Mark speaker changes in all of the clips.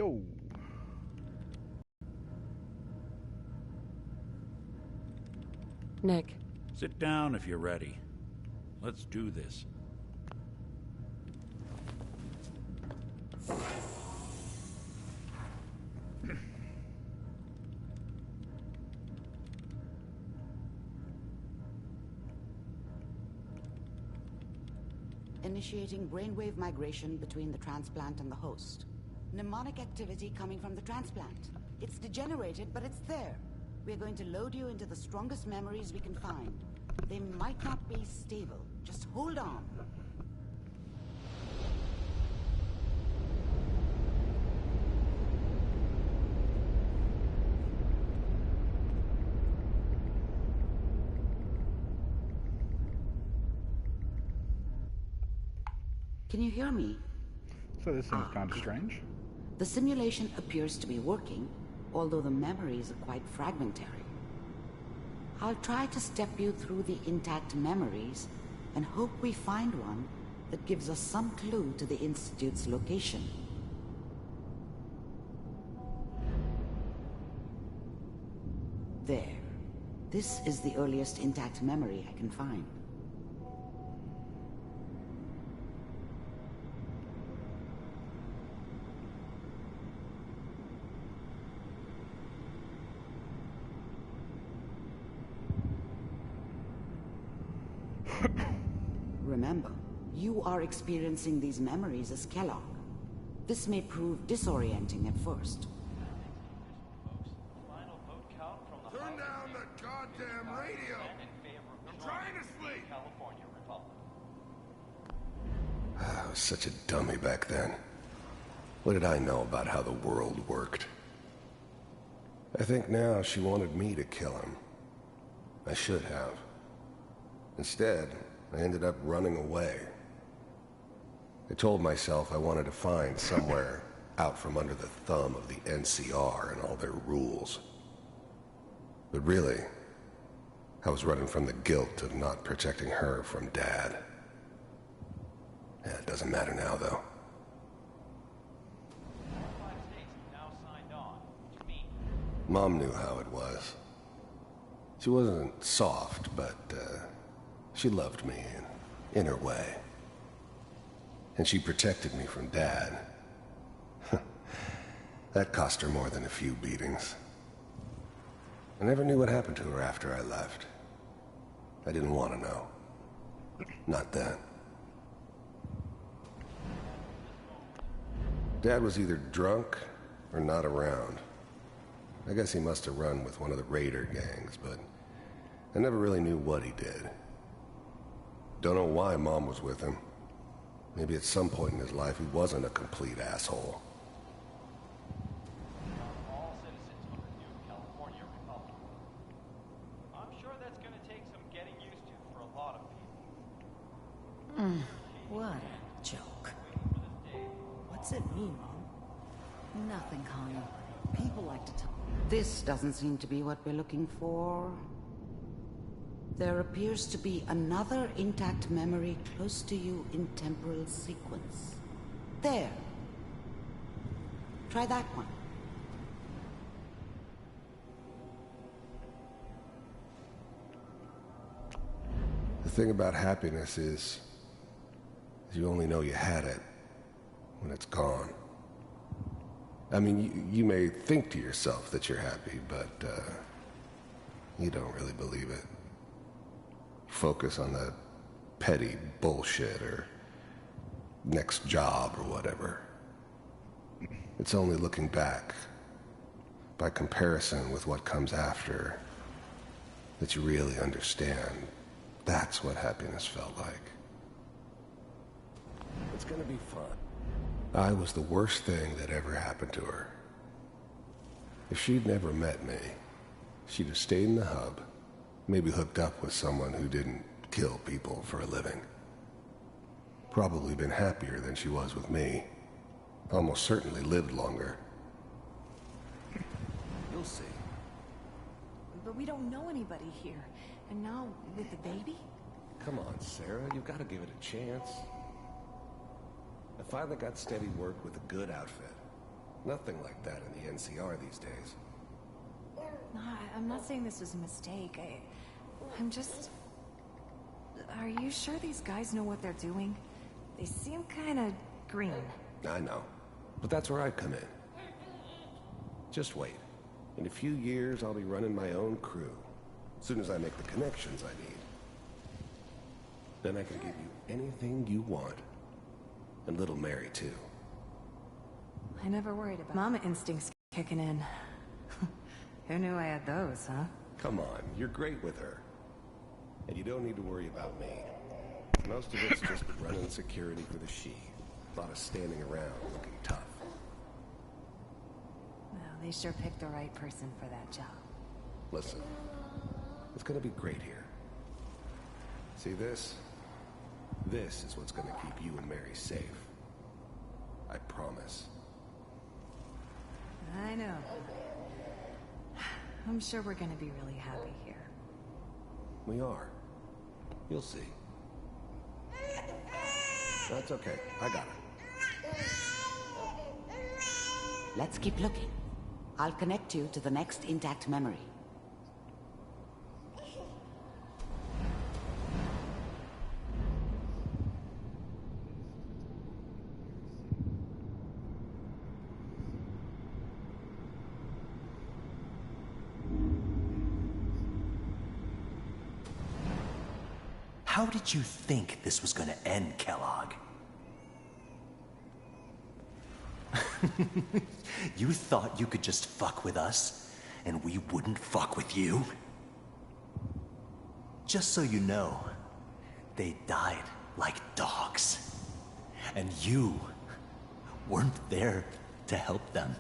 Speaker 1: Yo.
Speaker 2: Nick.
Speaker 3: Sit down if you're ready. Let's do this.
Speaker 4: Initiating brainwave migration between the transplant and the host. Mnemonic activity coming from the transplant. It's degenerated, but it's there. We're going to load you into the strongest memories we can find. They might not be stable. Just hold on. Can you hear me?
Speaker 1: So this seems kind of strange.
Speaker 4: The simulation appears to be working, although the memories are quite fragmentary. I'll try to step you through the intact memories and hope we find one that gives us some clue to the Institute's location. There. This is the earliest intact memory I can find. Remember, you are experiencing these memories as Kellogg. This may prove disorienting at first.
Speaker 5: Turn down the goddamn radio! I'm trying to sleep!
Speaker 6: I was such a dummy back then. What did I know about how the world worked? I think now she wanted me to kill him. I should have. Instead, I ended up running away. I told myself I wanted to find somewhere out from under the thumb of the NCR and all their rules. But really, I was running from the guilt of not protecting her from Dad. Yeah, it doesn't matter now, though. Mom knew how it was. She wasn't soft, but, she loved me in her way. And she protected me from Dad. That cost her more than a few beatings. I never knew what happened to her after I left. I didn't want to know. Not then. Dad was either drunk or not around. I guess he must have run with one of the raider gangs, but I never really knew what he did. Don't know why Mom was with him. Maybe at some point in his life he wasn't a complete asshole.
Speaker 7: All citizens of the new California Republic. I'm sure that's going to take some getting used to for a lot of people.
Speaker 8: What a joke. What's it mean, Mom? Nothing, Connie. People like to talk.
Speaker 4: This doesn't seem to be what we're looking for. There appears to be another intact memory close to you in temporal sequence. There. Try that one.
Speaker 6: The thing about happiness is you only know you had it when it's gone. I mean, you may think to yourself that you're happy, but you don't really believe it. Focus on the petty bullshit or next job or whatever. It's only looking back, by comparison with what comes after, that you really understand. That's what happiness felt like. It's gonna be fun. I was the worst thing that ever happened to her. If she'd never met me, she'd have stayed in the hub, maybe hooked up with someone who didn't kill people for a living. Probably been happier than she was with me. Almost certainly lived longer. You'll see.
Speaker 8: But we don't know anybody here. And now, with the baby?
Speaker 6: Come on, Sarah, you've got to give it a chance. I finally got steady work with a good outfit. Nothing like that in the NCR these days.
Speaker 8: No, I'm not saying this was a mistake. I'm just... Are you sure these guys know what they're doing? They seem kind of green.
Speaker 6: I know. But that's where I come in. Just wait. In a few years, I'll be running my own crew. As soon as I make the connections I need. Then I can give you anything you want. And little Mary, too.
Speaker 8: I never worried about Mama instincts kicking in. Who knew I had those, huh?
Speaker 6: Come on, you're great with her. And you don't need to worry about me. Most of it's just running security for the she. A lot of standing around looking tough.
Speaker 8: Well, they sure picked the right person for that job.
Speaker 6: Listen, it's gonna be great here. See this? This is what's gonna keep you and Mary safe. I promise.
Speaker 8: I know. I'm sure we're gonna be really happy here.
Speaker 6: We are. You'll see. That's okay. I got it.
Speaker 4: Let's keep looking. I'll connect you to the next intact memory.
Speaker 2: How did you think this was gonna end, Kellogg? You thought you could just fuck with us, and we wouldn't fuck with you? Just so you know, they died like dogs. And you weren't there to help them.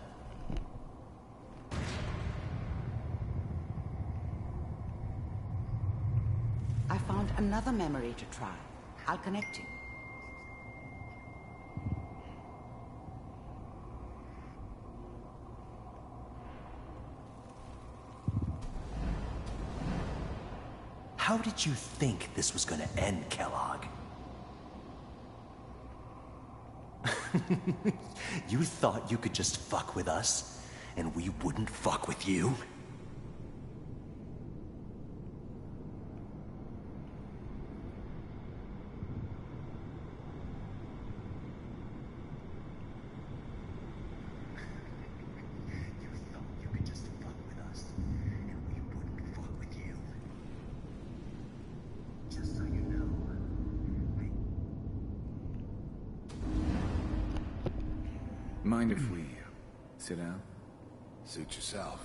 Speaker 4: I found another memory to try. I'll connect you.
Speaker 2: How did you think this was gonna end, Kellogg? You thought you could just fuck with us, and we wouldn't fuck with you?
Speaker 9: Mind if we sit down?
Speaker 6: Suit yourself.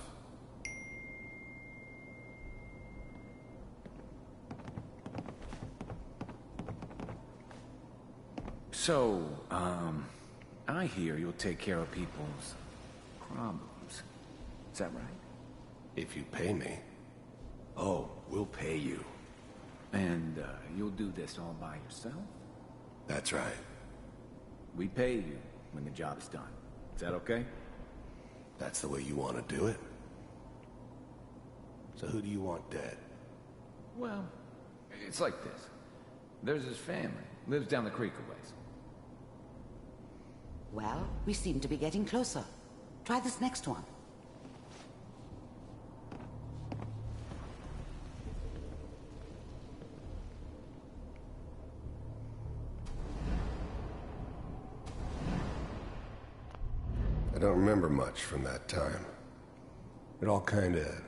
Speaker 9: So, I hear you'll take care of people's problems. Is that right?
Speaker 6: If you pay me. Oh, we'll pay you.
Speaker 9: And, you'll do this all by yourself?
Speaker 6: That's right.
Speaker 9: We pay you when the job is done. Is that okay?
Speaker 6: That's the way you want to do it? So who do you want dead?
Speaker 9: Well, it's like this. There's his family. Lives down the creek a ways.
Speaker 4: Well, we seem to be getting closer. Try this next one.
Speaker 6: I don't remember much from that time. It all kinda...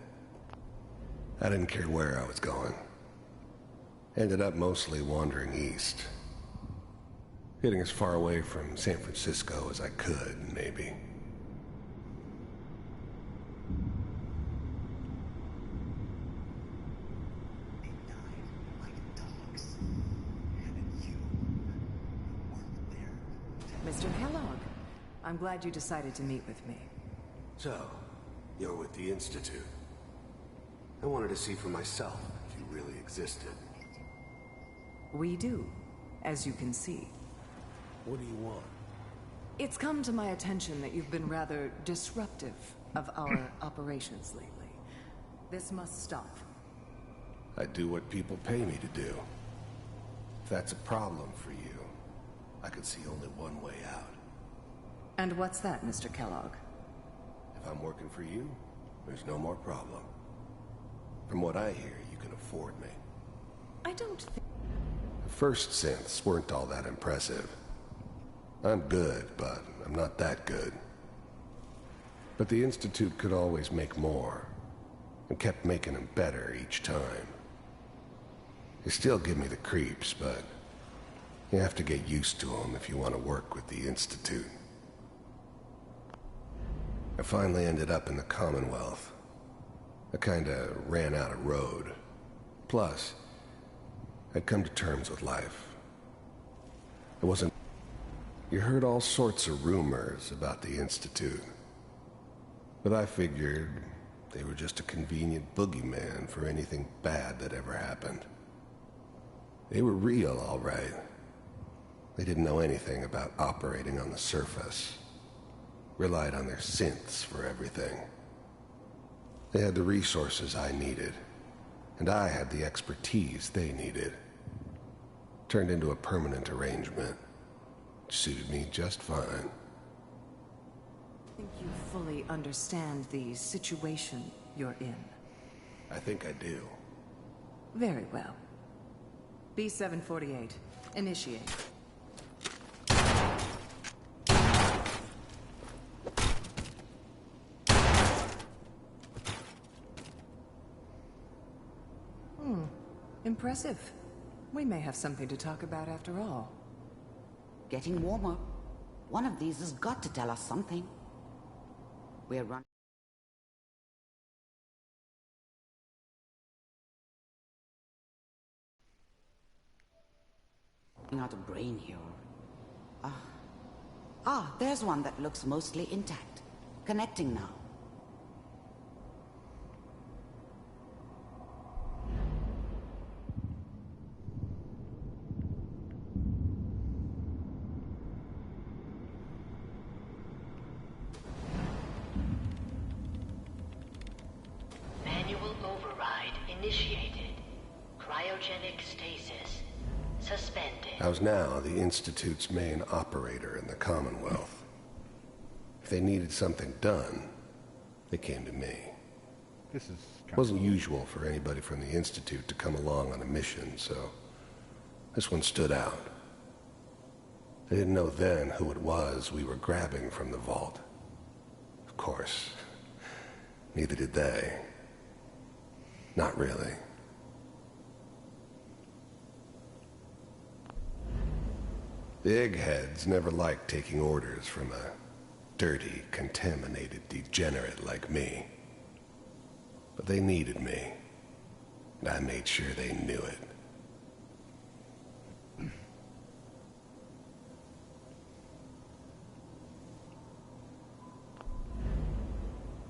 Speaker 6: I didn't care where I was going. Ended up mostly wandering east. Getting as far away from San Francisco as I could, maybe.
Speaker 2: They died like dogs. And you weren't there.
Speaker 8: Mr. Kellogg, I'm glad you decided to meet with me.
Speaker 6: So, you're with the Institute. I wanted to see for myself if you really existed.
Speaker 8: We do, as you can see.
Speaker 6: What do you want?
Speaker 8: It's come to my attention that you've been rather disruptive of our operations lately. This must stop.
Speaker 6: I do what people pay me to do. If that's a problem for you, I could see only one way out.
Speaker 10: And what's that, Mr. Kellogg?
Speaker 6: If I'm working for you, there's no more problem. From what I hear, you can afford me.
Speaker 10: I don't think...
Speaker 6: The first synths weren't all that impressive. I'm good, but I'm not that good. But the Institute could always make more, and kept making them better each time. They still give me the creeps, but you have to get used to them if you want to work with the Institute. I finally ended up in the Commonwealth. I kinda ran out of road. Plus, I'd come to terms with life. It wasn't... You heard all sorts of rumors about the Institute. But I figured they were just a convenient boogeyman for anything bad that ever happened. They were real, all right. They didn't know anything about operating on the surface. Relied on their synths for everything. They had the resources I needed, and I had the expertise they needed. Turned into a permanent arrangement. Suited me just fine.
Speaker 10: I think you fully understand the situation you're in.
Speaker 6: I think I do.
Speaker 10: Very well. B-748, initiate. Impressive. We may have something to talk about after all.
Speaker 4: Getting warmer. One of these has got to tell us something. We're running out of brain here. There's one that looks mostly intact. Connecting now.
Speaker 11: Manual override initiated. Cryogenic stasis suspended.
Speaker 6: I was now the Institute's main operator in the Commonwealth. If they needed something done, they came to me.
Speaker 1: This is
Speaker 6: It wasn't usual for anybody from the Institute to come along on a mission, so this one stood out. They didn't know then who it was we were grabbing from the vault. Of course, neither did they. Not really. The eggheads never liked taking orders from a dirty, contaminated degenerate like me. But they needed me, and I made sure they knew it.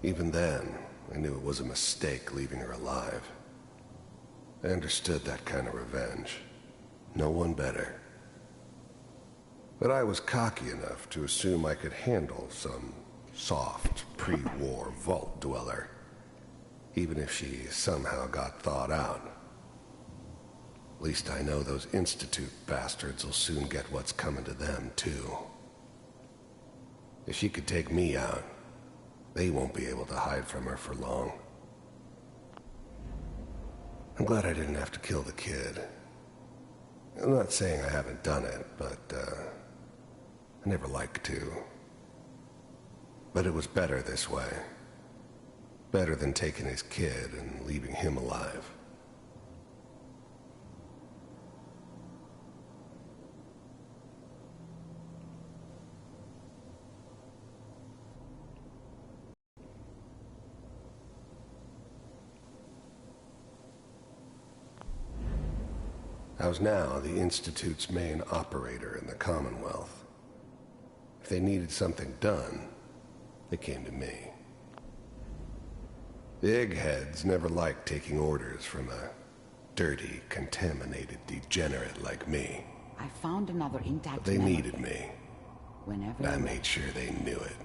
Speaker 6: Even then, I knew it was a mistake leaving her alive. I understood that kind of revenge. No one better. But I was cocky enough to assume I could handle some soft, pre-war vault dweller, even if she somehow got thawed out. At least I know those Institute bastards will soon get what's coming to them, too. If she could take me out, they won't be able to hide from her for long. I'm glad I didn't have to kill the kid. I'm not saying I haven't done it, but, I never liked to. But it was better this way. Better than taking his kid and leaving him alive. I was now the Institute's main operator in the Commonwealth. If they needed something done, they came to me. The eggheads never liked taking orders from a dirty, contaminated degenerate like me.
Speaker 4: I found another intact
Speaker 6: But they
Speaker 4: memory.
Speaker 6: needed me,
Speaker 4: Whenever
Speaker 6: and I made sure they knew it.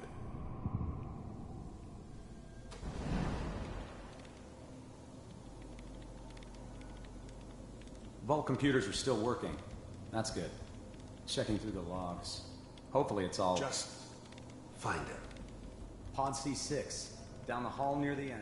Speaker 12: Vault computers are still working. That's good. Checking through the logs. Hopefully it's all...
Speaker 5: Just
Speaker 6: Find it.
Speaker 12: Pod C6, down the hall near the end.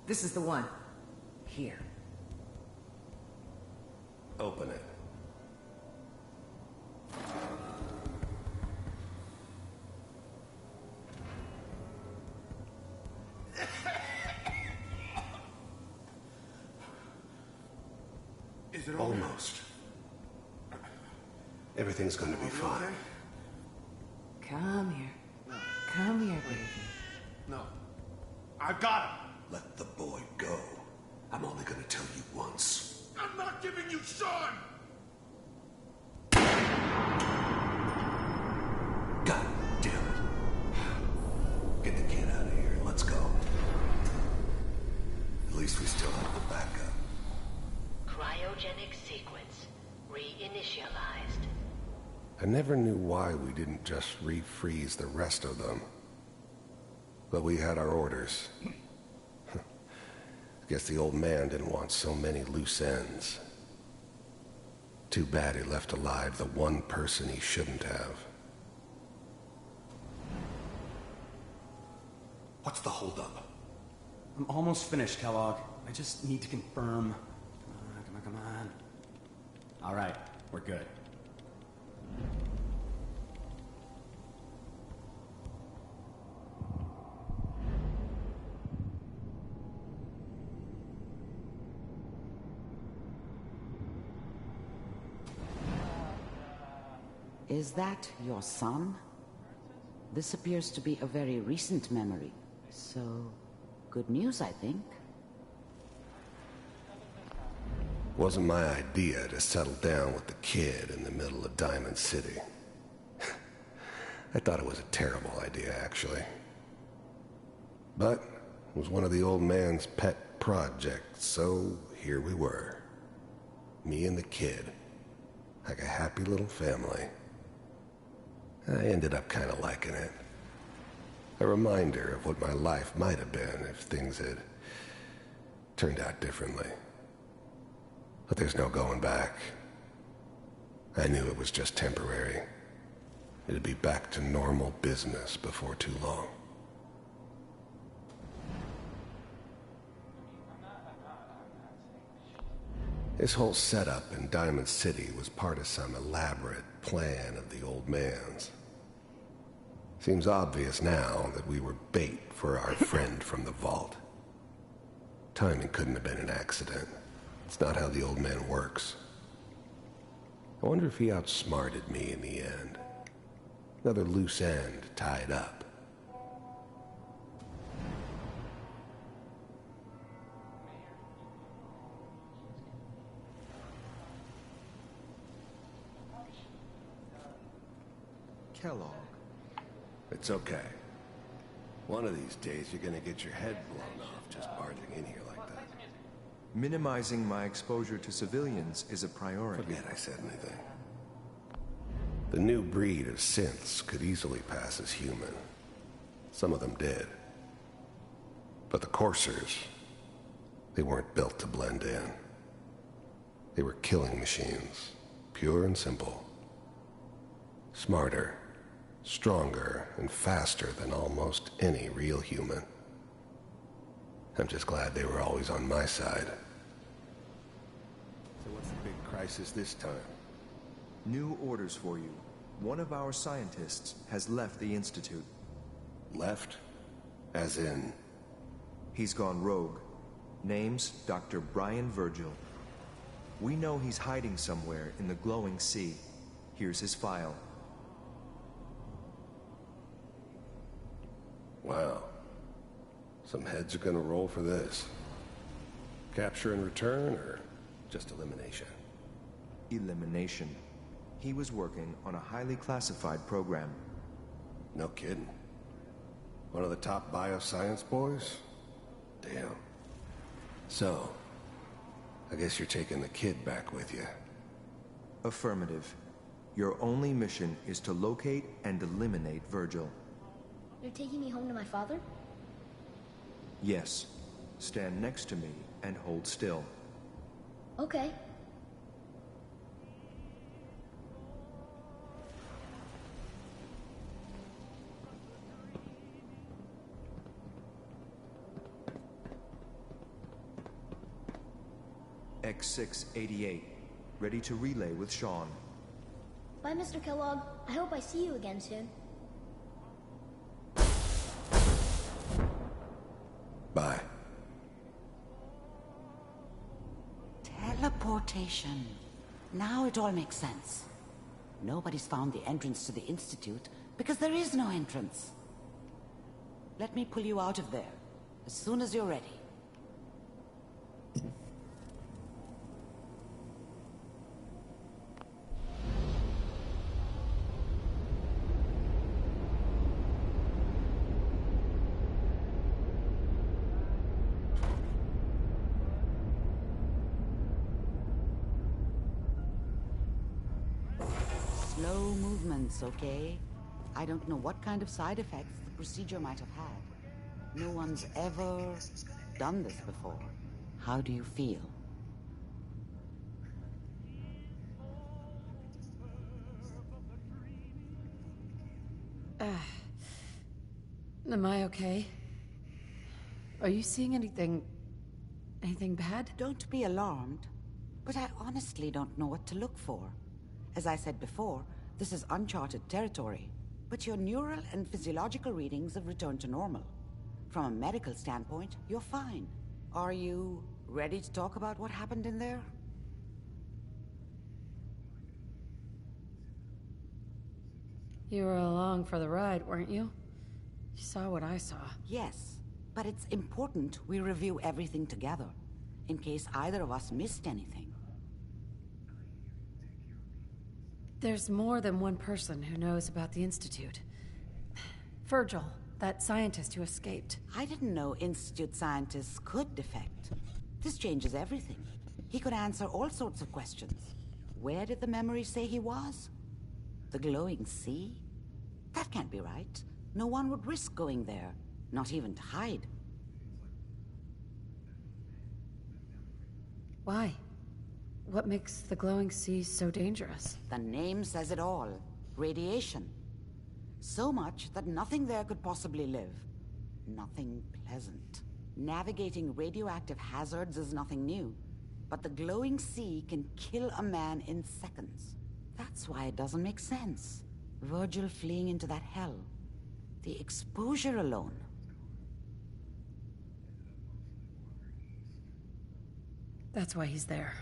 Speaker 10: This is the one. Here.
Speaker 6: Open it.
Speaker 5: Is it all
Speaker 6: Almost. Everything's going to be fine.
Speaker 10: Come here. Come here, baby.
Speaker 5: No. I've got him.
Speaker 6: Let the boy go. I'm only going to tell you once.
Speaker 5: I'm not giving you Sean!
Speaker 6: God damn it. Get the kid out of here. Let's go. At least we still have the backup.
Speaker 11: Cryogenic sequence reinitialized.
Speaker 6: I never knew why we didn't just refreeze the rest of them. But we had our orders. Guess the old man didn't want so many loose ends. Too bad he left alive the one person he shouldn't have. What's the holdup?
Speaker 12: I'm almost finished, Kellogg. I just need to confirm. Come on. All right, we're good.
Speaker 4: Is that your son? This appears to be a very recent memory. So, good news, I think.
Speaker 6: Wasn't my idea to settle down with the kid in the middle of Diamond City. I thought it was a terrible idea, actually. But it was one of the old man's pet projects, so here we were. Me and the kid. Like a happy little family. I ended up kind of liking it. A reminder of what my life might have been if things had turned out differently. But there's no going back. I knew it was just temporary. It'd be back to normal business before too long. This whole setup in Diamond City was part of some elaborate plan of the old man's. Seems obvious now that we were bait for our friend from the vault. Timing couldn't have been an accident. It's not how the old man works. I wonder if he outsmarted me in the end. Another loose end tied up.
Speaker 13: Kellogg.
Speaker 6: It's okay. One of these days you're gonna get your head blown off just barging in here like that.
Speaker 13: Minimizing my exposure to civilians is a priority.
Speaker 6: Forget I said anything. The new breed of synths could easily pass as human. Some of them did. But the coursers, they weren't built to blend in. They were killing machines, pure and simple. Smarter, stronger, and faster than almost any real human. I'm just glad they were always on my side. So what's the big crisis this time?
Speaker 13: New orders for you. One of our scientists has left the Institute.
Speaker 6: Left? As in?
Speaker 13: He's gone rogue. Name's Dr. Brian Virgil. We know he's hiding somewhere in the glowing sea. Here's his file.
Speaker 6: Wow. Some heads are gonna roll for this. Capture and return, or just elimination?
Speaker 13: Elimination. He was working on a highly classified program.
Speaker 6: No kidding. One of the top bioscience boys? Damn. So, I guess you're taking the kid back with you.
Speaker 13: Affirmative. Your only mission is to locate and eliminate Virgil.
Speaker 14: You're taking me home to my father?
Speaker 13: Yes. Stand next to me and hold still.
Speaker 14: Okay.
Speaker 13: X688, ready to relay with Sean.
Speaker 14: Bye, Mr. Kellogg. I hope I see you again soon.
Speaker 6: Bye.
Speaker 4: Teleportation. Now it all makes sense. Nobody's found the entrance to the Institute because there is no entrance. Let me pull you out of there as soon as you're ready. Slow movements, okay? I don't know what kind of side effects the procedure might have had. No one's ever done this before. How do you feel?
Speaker 10: Am I okay? Are you seeing anything bad?
Speaker 4: Don't be alarmed, but I honestly don't know what to look for. As I said before, this is uncharted territory, but your neural and physiological readings have returned to normal. From a medical standpoint, you're fine. Are you ready to talk about what happened in there?
Speaker 10: You were along for the ride, weren't you? You saw what I saw.
Speaker 4: Yes, but it's important we review everything together, in case either of us missed anything.
Speaker 10: There's more than one person who knows about the Institute. Virgil, that scientist who escaped.
Speaker 4: I didn't know Institute scientists could defect. This changes everything. He could answer all sorts of questions. Where did the memory say he was? The glowing sea? That can't be right. No one would risk going there, not even to hide.
Speaker 10: Why? What makes the glowing sea so dangerous?
Speaker 4: The name says it all. Radiation. So much that nothing there could possibly live. Nothing pleasant. Navigating radioactive hazards is nothing new, but the glowing sea can kill a man in seconds. That's why it doesn't make sense. Virgil fleeing into that hell. The exposure alone.
Speaker 10: That's why he's there.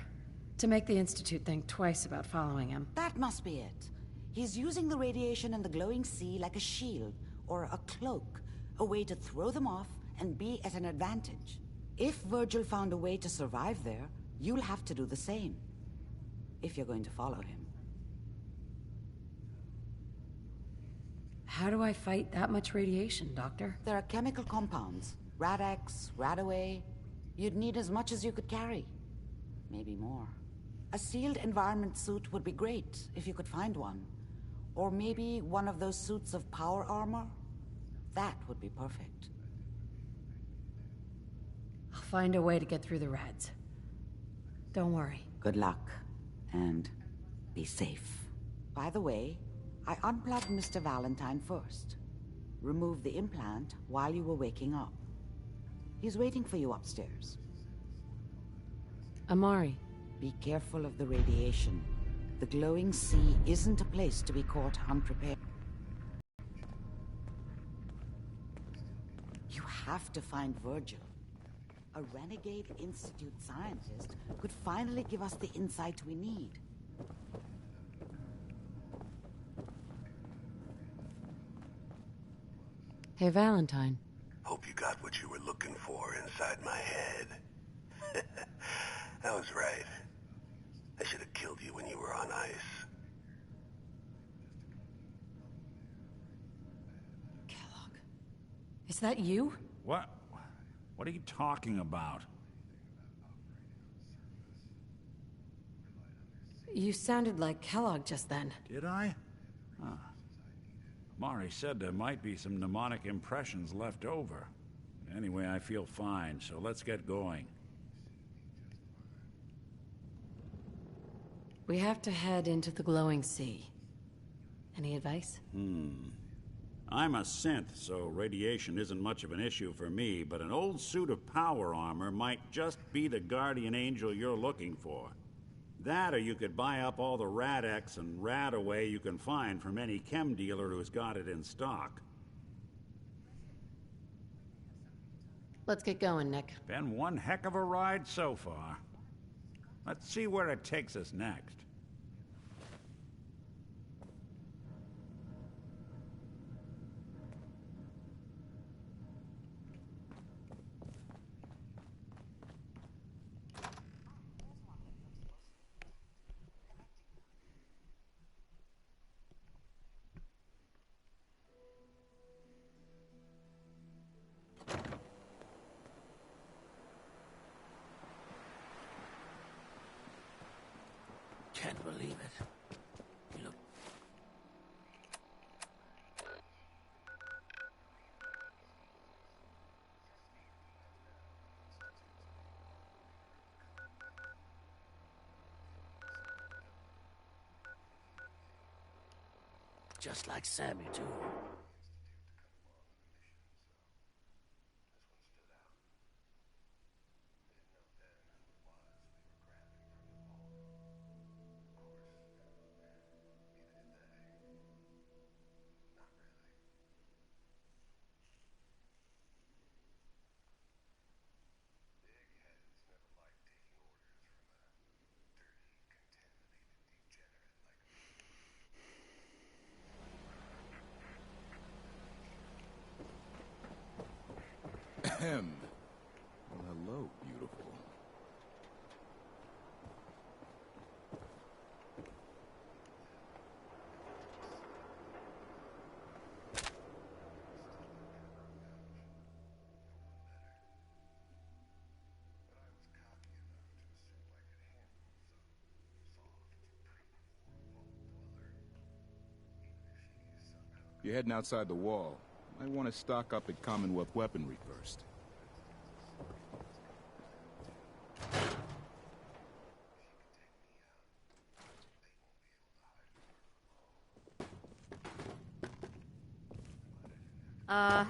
Speaker 10: To make the Institute think twice about following him.
Speaker 4: That must be it. He's using the radiation and the glowing sea like a shield, or a cloak, a way to throw them off and be at an advantage. If Virgil found a way to survive there, you'll have to do the same. If you're going to follow him.
Speaker 10: How do I fight that much radiation, Doctor?
Speaker 4: There are chemical compounds. Rad-X, Radaway. You'd need as much as you could carry. Maybe more. A sealed environment suit would be great, if you could find one. Or maybe one of those suits of power armor? That would be perfect.
Speaker 10: I'll find a way to get through the rads. Don't worry.
Speaker 4: Good luck, and be safe. By the way, I unplugged Mr. Valentine first. Removed the implant while you were waking up. He's waiting for you upstairs.
Speaker 10: Amari.
Speaker 4: Be careful of the radiation. The glowing sea isn't a place to be caught unprepared. You have to find Virgil. A renegade Institute scientist could finally give us the insight we need.
Speaker 10: Hey, Valentine.
Speaker 15: Hope you got what you were looking for inside my head. I was right. I should have killed you when you were on ice.
Speaker 10: Kellogg. Is that you?
Speaker 3: What? What are you talking about?
Speaker 10: You sounded like Kellogg just then.
Speaker 3: Did I? Huh. Mari said there might be some mnemonic impressions left over. Anyway, I feel fine, so let's get going.
Speaker 10: We have to head into the glowing sea. Any advice?
Speaker 3: I'm a synth, so radiation isn't much of an issue for me, but an old suit of power armor might just be the guardian angel you're looking for. That, or you could buy up all the Rad-X and Rad-Away you can find from any chem dealer who's got it in stock.
Speaker 10: Let's get going, Nick.
Speaker 3: Been one heck of a ride so far. Let's see where it takes us next.
Speaker 2: Can't believe it. You look... just like Sammy, too.
Speaker 9: Ahem. Well, hello, beautiful. You're heading outside the wall. I want to stock up at Commonwealth weaponry first.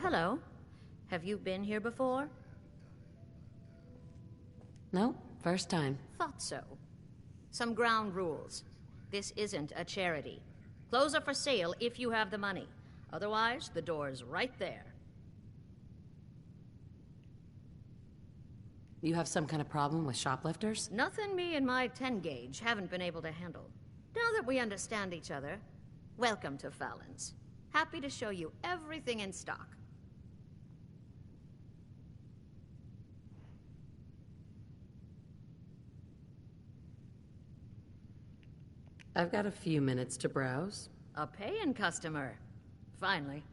Speaker 16: Hello. Have you been here before?
Speaker 10: No, first time.
Speaker 16: Thought so. Some ground rules. This isn't a charity. Clothes are for sale if you have the money. Otherwise, the door's right there.
Speaker 10: You have some kind of problem with shoplifters?
Speaker 16: Nothing me and my 10-gauge haven't been able to handle. Now that we understand each other, welcome to Fallon's. Happy to show you everything in stock.
Speaker 10: I've got a few minutes to browse.
Speaker 16: A paying customer. Finally.